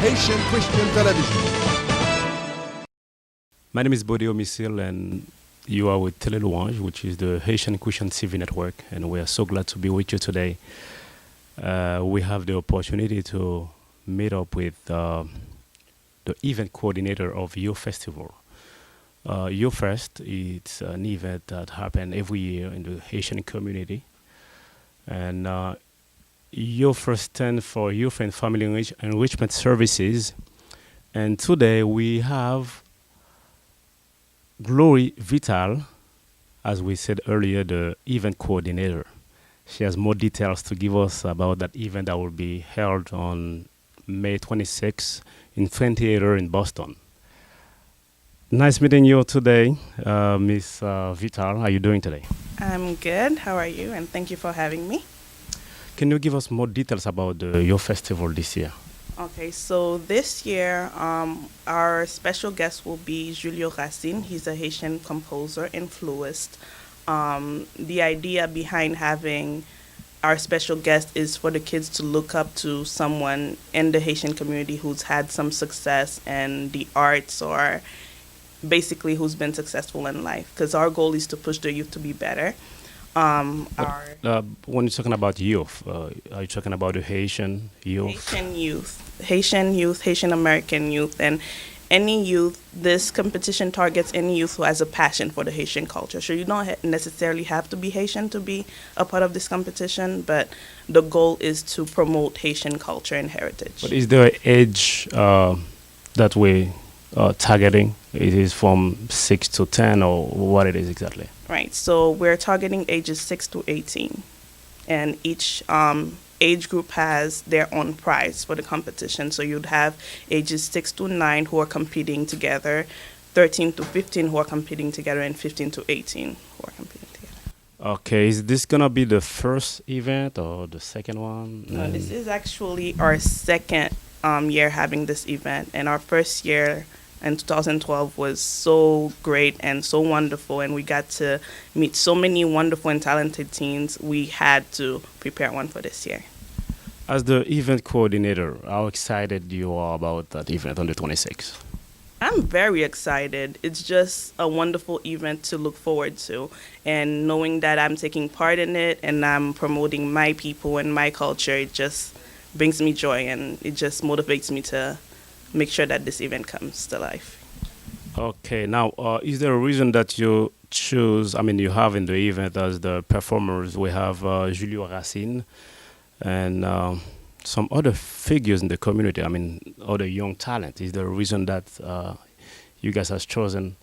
Haitian Christian Television. My name is Bodeo Misil, and you are with Télé Louange, which is the Haitian Christian TV network, and we are so glad to be with you today. We have the opportunity to meet up with the event coordinator of YOFESTIVAL. YOFEST, it's an event that happens every year in the Haitian community, and YOFES stands for Youth and Family Enrichment Services, and today we have Glorie Vital, as we said earlier, the event coordinator. She has more details to give us about that event that will be held on May 26th in Flint Theater in Boston. Nice meeting you today, Miss Vital. How are you doing today? I'm good. How are you? And thank you for having me. Can you give us more details about your festival this year? Okay, so this year, our special guest will be Julio Racine. He's a Haitian composer and flutist. The idea behind having our special guest is for the kids to look up to someone in the Haitian community who's had some success in the arts or basically who's been successful in life. Because our goal is to push the youth to be better. When you're talking about youth, are you talking about the Haitian youth? Haitian youth, Haitian American youth, and any youth. This competition targets any youth who has a passion for the Haitian culture. So you don't necessarily have to be Haitian to be a part of this competition, but the goal is to promote Haitian culture and heritage. But is there an age that we're targeting? It is from 6 to 10, or what it is exactly? Right, so we're targeting ages 6 to 18, and each age group has their own prize for the competition. So you'd have ages 6 to 9 who are competing together, 13 to 15 who are competing together, and 15 to 18 who are competing together. Okay, is this gonna be the first event or the second one? This is actually our second year having this event, and our first year in 2012 was so great and so wonderful, and we got to meet so many wonderful and talented teens. We had to prepare one for this year. As the event coordinator, how excited you are about that event on the 26th? I'm very excited. It's just a wonderful event to look forward to, and knowing that I'm taking part in it and I'm promoting my people and my culture, it just brings me joy, and it just motivates me to make sure that this event comes to life. Okay, now, is there a reason that you choose, you have in the event as the performers, we have Julio Racine and some other figures in the community, other young talent. Is there a reason that you guys have chosen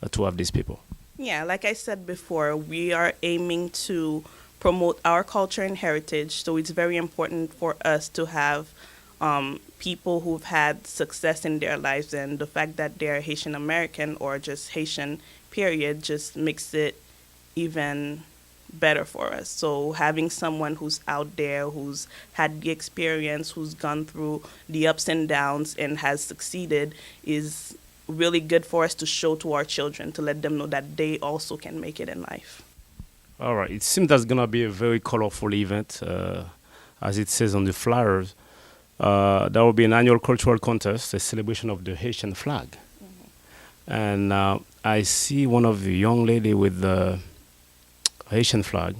to have these people? Yeah, like I said before, we are aiming to promote our culture and heritage, so it's very important for us to have people who've had success in their lives, and the fact that they're Haitian American or just Haitian period just makes it even better for us. So having someone who's out there, who's had the experience, who's gone through the ups and downs and has succeeded is really good for us to show to our children, to let them know that they also can make it in life. All right, it seems that's going to be a very colorful event, as it says on the flyers. There will be an annual cultural contest, a celebration of the Haitian flag. Mm-hmm. And I see one of the young lady with the Haitian flag,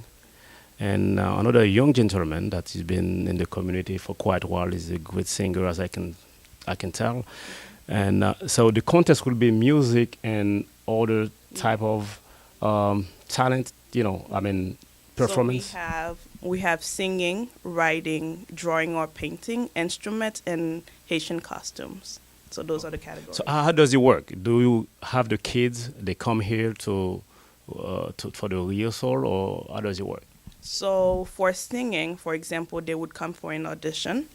and another young gentleman that has been in the community for quite a while. Is a great singer, as I can tell. And so the contest will be music and other type of talent, performance. So we have singing, writing, drawing or painting, instruments, and Haitian costumes. So those are the categories. So how does it work? Do you have the kids, they come here for the rehearsal, or how does it work? So for singing, for example, they would come for an audition,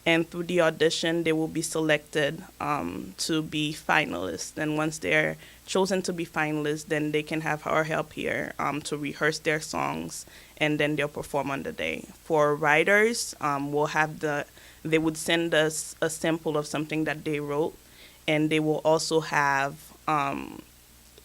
and through the audition, they will be selected to be finalists. And once they're chosen to be finalists, then they can have our help here to rehearse their songs, and then they'll perform on the day. For writers, they would send us a sample of something that they wrote, and they will also have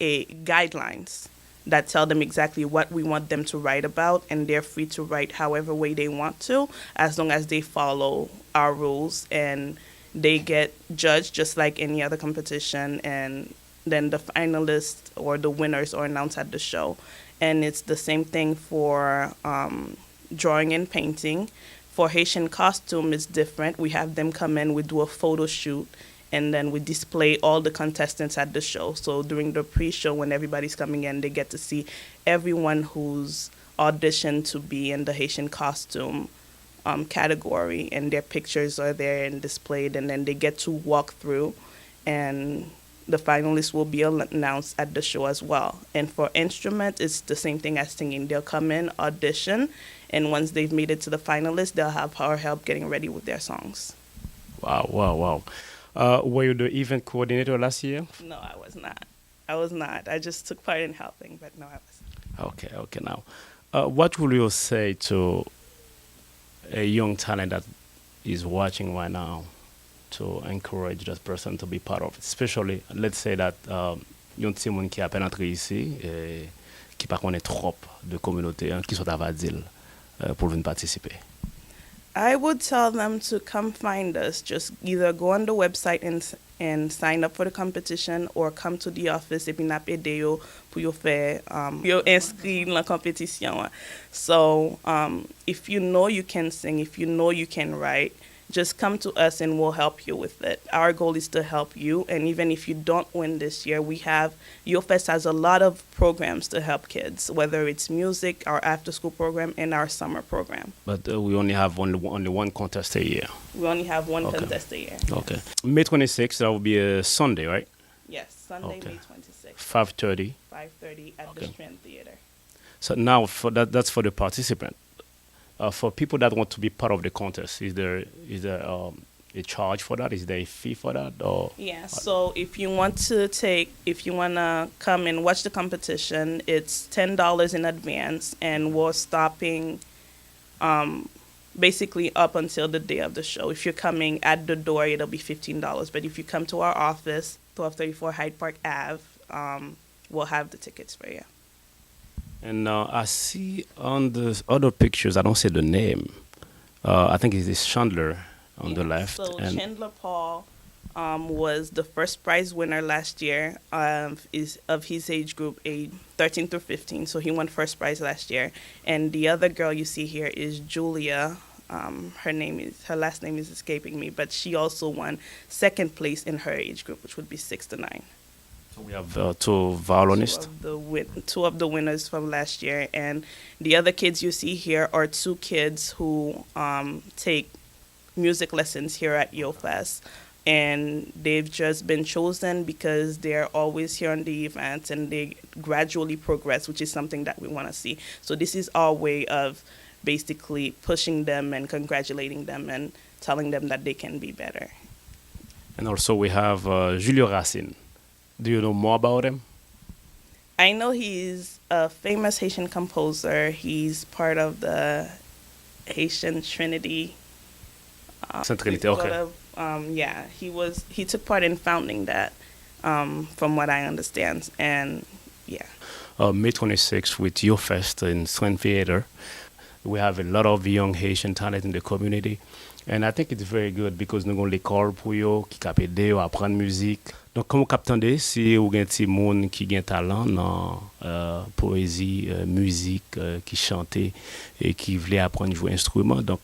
guidelines that tell them exactly what we want them to write about, and they're free to write however way they want to, as long as they follow our rules and They get judged just like any other competition, and then the finalists or the winners are announced at the show. And it's the same thing for drawing and painting. For Haitian costume, it's different. We have them come in, we do a photo shoot, and then we display all the contestants at the show. So during the pre-show, when everybody's coming in, they get to see everyone who's auditioned to be in the Haitian costume category, and their pictures are there and displayed, and then they get to walk through, and the finalists will be announced at the show as well. And for instrument, it's the same thing as singing. They'll come in, audition, and once they've made it to the finalists, they'll have our help getting ready with their songs. Wow. Were you the event coordinator last year? No, I was not. I just took part in helping, but no, I wasn't. Okay. Now, what will you say to a young talent that is watching right now to encourage that person to be part of it? Especially, let's say that yon ti moun qui a peine entré ici, qui pas connaît trop de communauté, qui sont à Vadil pour venir participer. I would tell them to come find us. Just either go on the website and sign up for the competition, or come to the office et puis n'a aider yo pour yo faire yo inscrit la compétition. So if you know you can sing, if you know you can write, just come to us and we'll help you with it. Our goal is to help you, and even if you don't win this year, YOFES has a lot of programs to help kids, whether it's music, our after-school program, and our summer program. But we only have only one contest a year. We only have one contest a year. Okay. May 26th, that will be a Sunday, right? Yes, Sunday, May 26th. 5:30. 5:30 at the Strand Theater. So now that's for the participant. For people that want to be part of the contest, is there a charge for that? Is there a fee for that? Or yeah, so if you want to come and watch the competition, it's $10 in advance, and we're stopping basically up until the day of the show. If you're coming at the door, it'll be $15. But if you come to our office, 1234 Hyde Park Ave, we'll have the tickets for you. And I see on the other pictures, I don't see the name. I think it is Chandler on the left. So Chandler Paul was the first prize winner last year of his age group, age 13 through 15. So he won first prize last year. And the other girl you see here is Julia. Her last name is escaping me, but she also won second place in her age group, which would be 6 to 9. So we have two violinists. Two of the winners from last year, and the other kids you see here are two kids who take music lessons here at YOFES, and they've just been chosen because they're always here on the events, and they gradually progress, which is something that we want to see. So this is our way of basically pushing them and congratulating them and telling them that they can be better. And also we have Julio Racine. Do you know more about him? I know he's a famous Haitian composer. He's part of the Haitian Trinity. Trinity, okay. He took part in founding that, from what I understand. And yeah. May 26th with YOFES in Strand Theater. We have a lot of young Haitian talent in the community. And I think it's very good because nous avons l'école pour yo qui cap aider yo apprendre musique. Donc comme vous captez, si vous avez des gens qui ont talent dans poésie, musique, qui chantent et qui veulent apprendre à jouer instrument, donc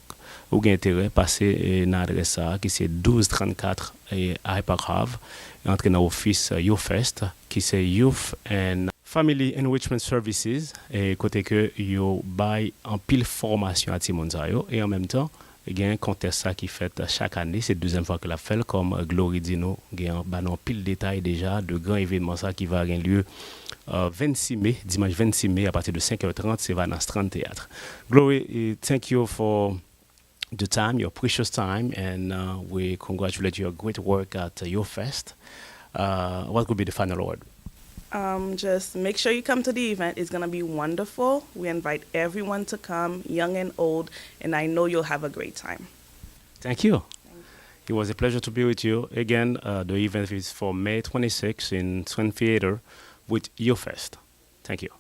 vous avez intérêt à passer dans l'adresse qui c'est 1234 Hyde Park Ave, entrer dans l'office YOFES qui c'est Youth and Family Enrichment Services, et côté que yo bail en pile formation à Timon Zayo, et en même temps il y a un contest qui fait chaque année, c'est la deuxième fois que la fait, comme Glorie Dino, il y a un pile détail déjà de grands événements ça qui va avoir lieu 26 mai, dimanche 26 mai à partir de 5h30, c'est dans Strand Theatre. Glorie, thank you for the time, your precious time, and we congratulate your great work at YOFES. What could be the final word? Just make sure you come to the event. It's going to be wonderful. We invite everyone to come, young and old, and I know you'll have a great time. Thank you. It was a pleasure to be with you. Again, the event is for May 26th in Strand Theater with YOFES. Thank you.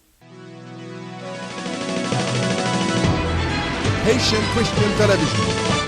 Haitian Christian Television.